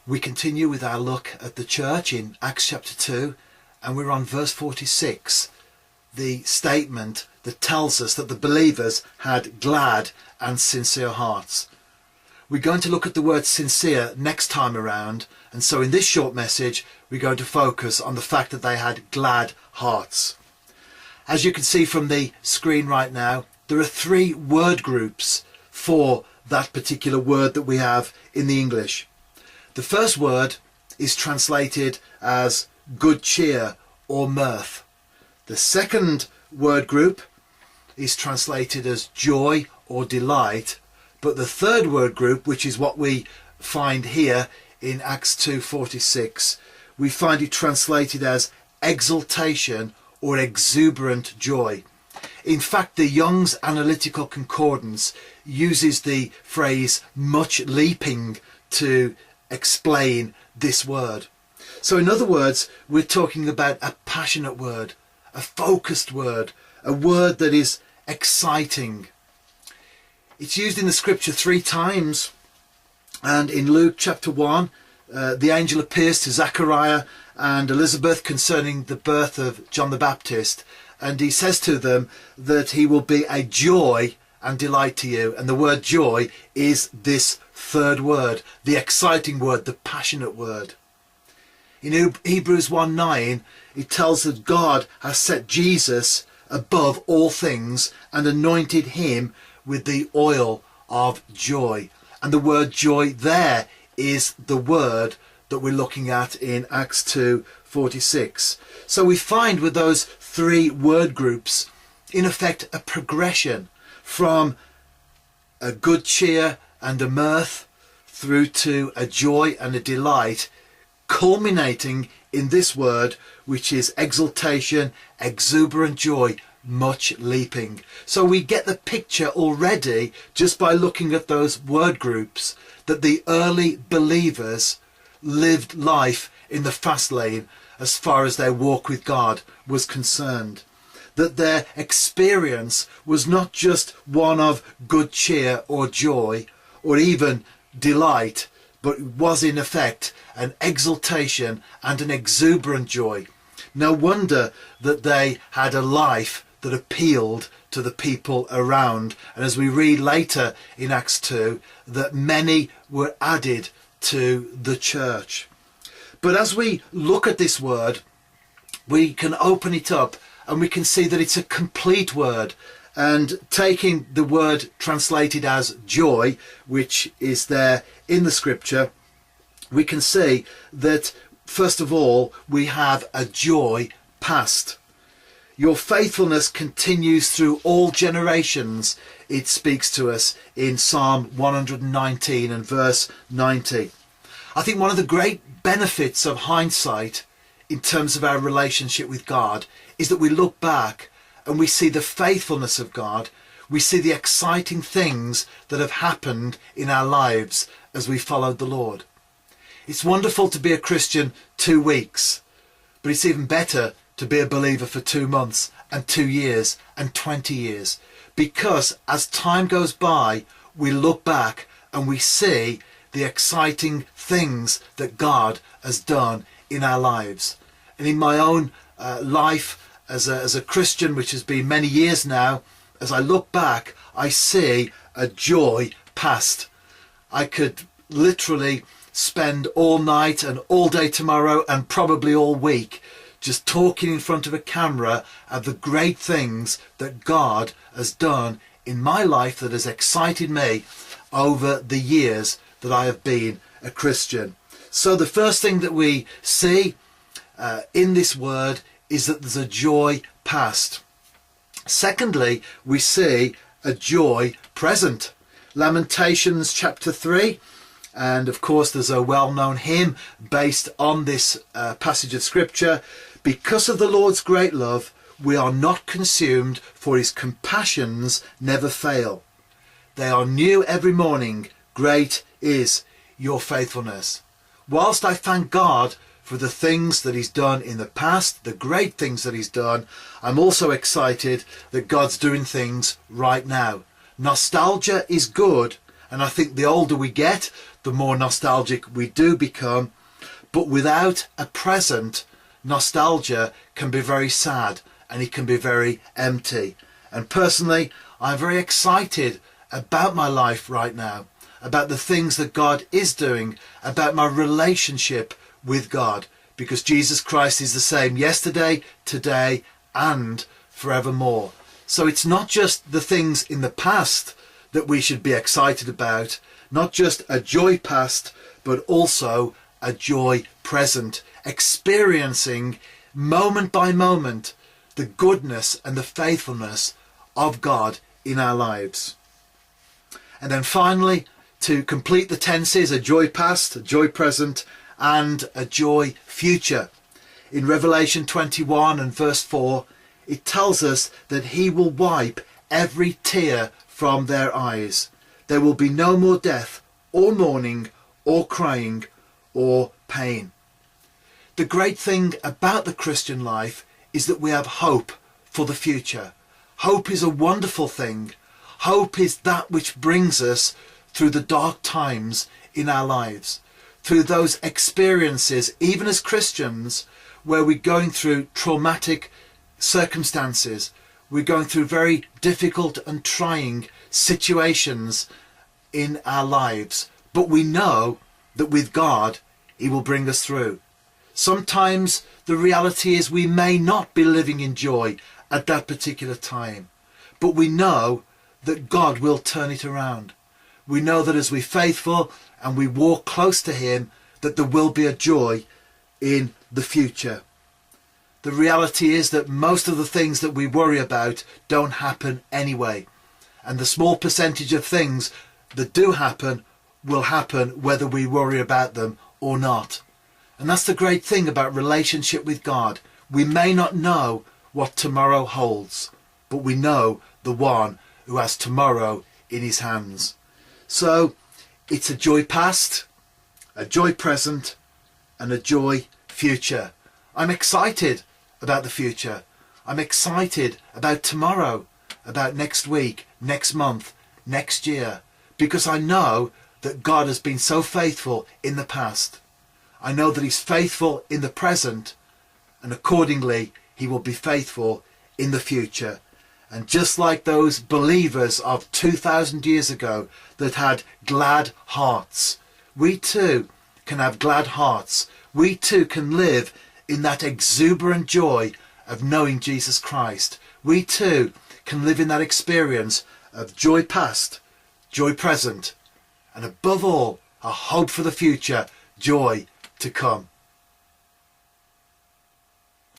We continue with our look at the church in Acts chapter 2, and we're on verse 46, the statement that tells us that the believers had glad and sincere hearts. We're going to look at the word sincere next time around, and so in this short message we're going to focus on the fact that they had glad hearts. As you can see from the screen right now, there are three word groups for that particular word that we have in the English. The first word is translated as good cheer or mirth. The second word group is translated as joy or delight. But the third word group, which is what we find here in Acts 2:46, we find it translated as exultation or exuberant joy. In fact, the Young's Analytical Concordance uses the phrase much leaping to explain this word. So in other words, we're talking about a passionate word, a focused word, a word that is exciting. It's used in the scripture 3 times, and in Luke chapter 1 the angel appears to Zechariah and Elizabeth concerning the birth of John the Baptist, and he says to them that he will be a joy and delight to you. And the word joy is this third word, the exciting word, the passionate word. In Hebrews 1:9 it tells that God has set Jesus above all things and anointed him with the oil of joy. And the word joy there is the word that we're looking at in Acts 2:46. So we find with those three word groups, in effect, a progression from a good cheer and a mirth through to a joy and a delight, culminating in this word, which is exultation, exuberant joy, much leaping. So we get the picture already just by looking at those word groups that the early believers lived life in the fast lane as far as their walk with God was concerned. That their experience was not just one of good cheer or joy or even delight, but was in effect an exultation and an exuberant joy. No wonder that they had a life that appealed to the people around. And as we read later in Acts 2, that many were added to the church. But as we look at this word, we can open it up and we can see that it's a complete word. And taking the word translated as joy, which is there in the scripture, we can see that first of all we have a joy past. Your faithfulness continues through all generations, it speaks to us in Psalm 119 and verse 90. I think one of the great benefits of hindsight in terms of our relationship with God is that we look back and we see the faithfulness of God. We see the exciting things that have happened in our lives as we followed the Lord. It's wonderful to be a Christian 2 weeks, but it's even better to be a believer for 2 months and 2 years and 20 years. Because as time goes by, we look back and we see the exciting things that God has done in our lives. And in my own life as a Christian, which has been many years now, as I look back, I see a joy past. I could literally spend all night and all day tomorrow and probably all week just talking in front of a camera of the great things that God has done in my life that has excited me over the years that I have been a Christian. So the first thing that we see in this word is that there's a joy past. Secondly, we see a joy present. Lamentations chapter 3, and of course there's a well-known hymn based on this passage of scripture. Because of the Lord's great love, we are not consumed, for his compassions never fail. They are new every morning. Great is your faithfulness. Whilst I thank God for the things that he's done in the past, the great things that he's done, I'm also excited that God's doing things right now. Nostalgia is good, And I think the older we get, the more nostalgic we do become. But without a present, nostalgia can be very sad and it can be very empty. And personally, I'm very excited about my life right now, about the things that God is doing, about my relationship with God, because Jesus Christ is the same yesterday, today, and forevermore. So it's not just the things in the past that we should be excited about, not just a joy past, but also a joy present, experiencing moment by moment the goodness and the faithfulness of God in our lives. And then finally, to complete the tenses, a joy past, a joy present, and a joy future. In Revelation 21 and verse 4, it tells us that he will wipe every tear from their eyes. There will be no more death, or mourning, or crying, or pain. The great thing about the Christian life is that we have hope for the future. Hope is a wonderful thing. Hope is that which brings us through the dark times in our lives, through those experiences, even as Christians, where we're going through traumatic circumstances, we're going through very difficult and trying situations in our lives, but we know that with God he will bring us through. Sometimes the reality is we may not be living in joy at that particular time, but we know that God will turn it around. We know that as we're faithful and we walk close to him, that there will be a joy in the future. The reality is that most of the things that we worry about don't happen anyway. And the small percentage of things that do happen will happen whether we worry about them or not. And that's the great thing about relationship with God. We may not know what tomorrow holds, but we know the one who has tomorrow in his hands. So it's a joy past, a joy present, and a joy future. I'm excited about the future. I'm excited about tomorrow, about next week, next month, next year, because I know that God has been so faithful in the past. I know that he's faithful in the present, and accordingly he will be faithful in the future. And just like those believers of 2,000 years ago that had glad hearts, we too can have glad hearts. We too can live in that exuberant joy of knowing Jesus Christ. We too can live in that experience of joy past, joy present, and above all, a hope for the future, joy to come.